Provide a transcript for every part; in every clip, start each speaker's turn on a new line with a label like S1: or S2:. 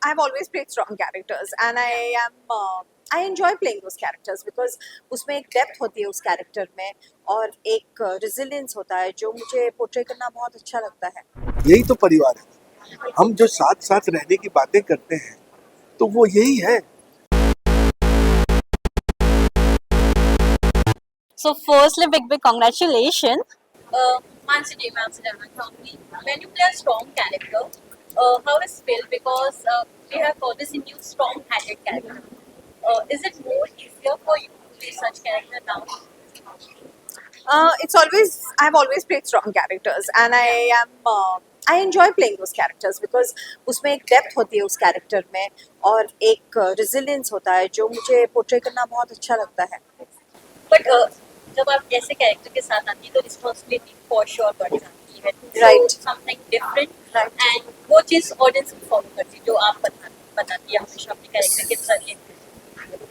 S1: I've always played strong characters, and I enjoy playing those characters because उसमें एक depth होती है उस character में और एक resilience होता है जो मुझे portray करना बहुत अच्छा लगता है.
S2: यही तो परिवार है। हम जो साथ साथ रहने की बातें करते हैं तो वो यही है।
S3: So firstly, big congratulations.
S4: Mansi J. Company. When you play a strong character, how is feel? Because we have always seen you strong-handed character. Is it more easier for you to play such character now?
S1: I've always played strong characters, and I enjoy playing those characters because उसमें एक depth होती है उस character में और एक resilience होता है जो मुझे portray करना बहुत अच्छा लगता है.
S4: But जब आप ऐसे कैरेक्टर के साथ आती है तो रिस्पॉन्सिबिलिटी फॉर श्योर बढ़ जाती है.
S1: Right.
S4: Something different
S1: Right.
S4: And वो चीज़ ऑडियंस को फॉलो करती है जो आप बताती है हमेशा अपने कैरेक्टर के जरिए.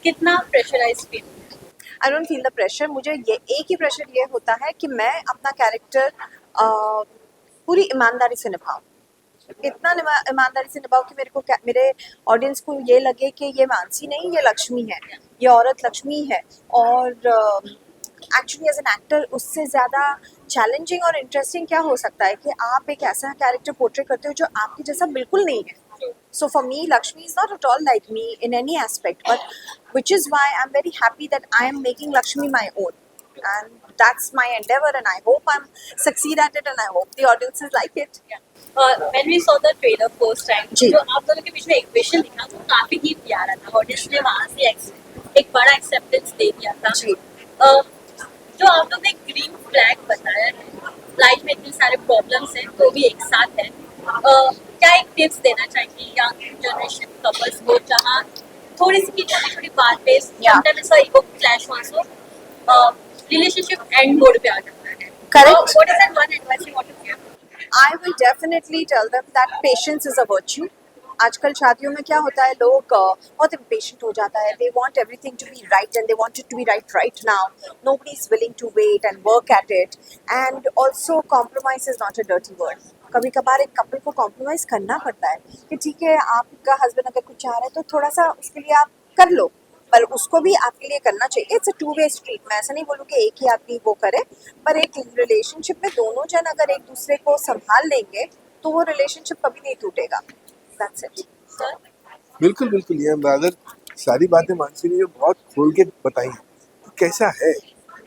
S4: कितना pressurise feel?
S1: I don't feel the pressure. मुझे ये एक ही प्रेशर ये होता है कि मैं अपना कैरेक्टर पूरी ईमानदारी से निभाऊं. इतना ईमानदारी से निभाऊं कि मेरे ऑडियंस को ये लगे कि ये मानसी नहीं, ये लक्ष्मी है, ये औरत लक्ष्मी है. और एक्चुअली एज एन एक्टर उससे ज़्यादा चैलेंजिंग और इंटरेस्टिंग क्या हो सकता है कि आप एक ऐसा कैरेक्टर पोर्ट्रे करते हो जो आपके जैसा बिल्कुल नहीं है. So for me, Lakshmi is not at all like me in any aspect, but which is why I'm very happy that I am making Lakshmi my own, and that's my endeavor, and I hope I'm succeed at it, and I hope the audiences like it.
S4: When we saw the trailer first time,
S1: जी.
S4: जो आप दोनों के बीच में equation दिखा वो काफी ही प्यारा था. ऑडियंस ने वहाँ से एक बड़ा एक्सेप्टेंस दे दिया था.
S1: जी.
S4: जो आप लोग ने ग्रीन फ्लैग बताया है, लाइफ में इतने सारे प्रॉब्लम्स हैं तो भी एक साथ है. क्या एक टिप्स देना चाहिए यंग जनरेशन कपल्स को जहाँ थोड़ी सी छोटी छोटी बात पे sometimes ego clash also relationship end mode पे आ जाता है.
S1: Correct.
S4: What is that one advice you want to give?
S1: I will definitely tell them that patience is a virtue. आजकल शादियों में क्या होता है, लोग बहुत impatient हो जाता है. They want everything to be right and they want it to be right now. Nobody is willing to wait and work at it. And also compromise is not a dirty word. कभी कभार एक couple को compromise करना पड़ता है कि ठीक है, आपका हस्बैंड अगर कुछ चाह रहा है तो थोड़ा सा उसके लिए आप कर लो, पर उसको भी आपके लिए करना चाहिए. It's a two way street. मैं ऐसा नहीं बोलूँ कि एक ही आदमी वो करे, पर एक रिलेशनशिप में दोनों जन अगर एक दूसरे को संभाल लेंगे तो वो रिलेशनशिप कभी नहीं टूटेगा. That's it.
S2: बिल्कुल बिल्कुल, ये रादर सारी बातें मानसी ने बहुत खोल के बताई हैं. कैसा है,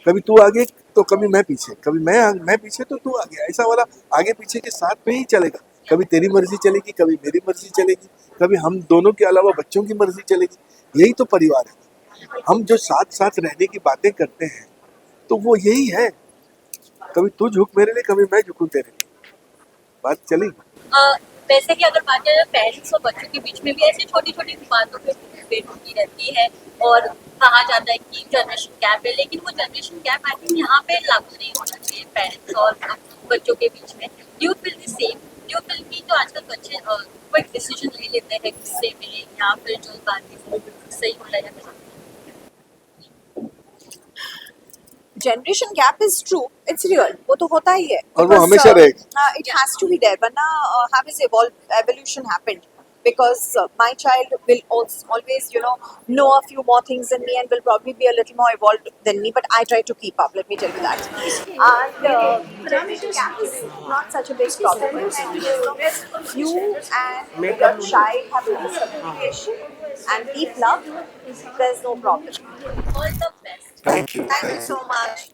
S2: कभी तू आगे तो कभी मैं पीछे, कभी मैं पीछे तो तू आगे, ऐसा वाला आगे पीछे के साथ में ही चलेगा. कभी तेरी मर्जी चलेगी, कभी मेरी मर्जी चलेगी, कभी हम दोनों के अलावा बच्चों की मर्जी चलेगी. यही तो परिवार है. हम जो साथ साथ रहने की बातें करते हैं तो वो यही है. कभी तू झुक मेरे लिए, कभी मैं झुकूं तेरे लिए. बात चली.
S4: वैसे कि अगर बात करें पेरेंट्स और बच्चों के बीच में भी ऐसी छोटी छोटी बातों पे डिबेट होती रहती है और कहा जाता है कि जनरेशन गैप है, लेकिन वो जनरेशन गैप आई थिंक यहाँ पे लागू नहीं होना चाहिए पेरेंट्स और बच्चों के बीच में. Do you feel the same? Do you feel कि जो आजकल बच्चे क्विक डिसीजन ले लेते हैं गुस्से में या फिर जो बात सही होता है?
S1: Generation gap is true, it's real. वो तो होता ही है
S2: और वो हमेशा रहेगा.
S1: It has to be there, वरना how is evolution happened, because my child will always know a few more things than me and will probably be a little more evolved than me, but I try to keep up, let me tell you that. And generation gap is not such a big problem. As long as you and your child have nice communication and deep love, there's no problem.
S4: All the best.
S2: Thank you.
S1: Thank you so much.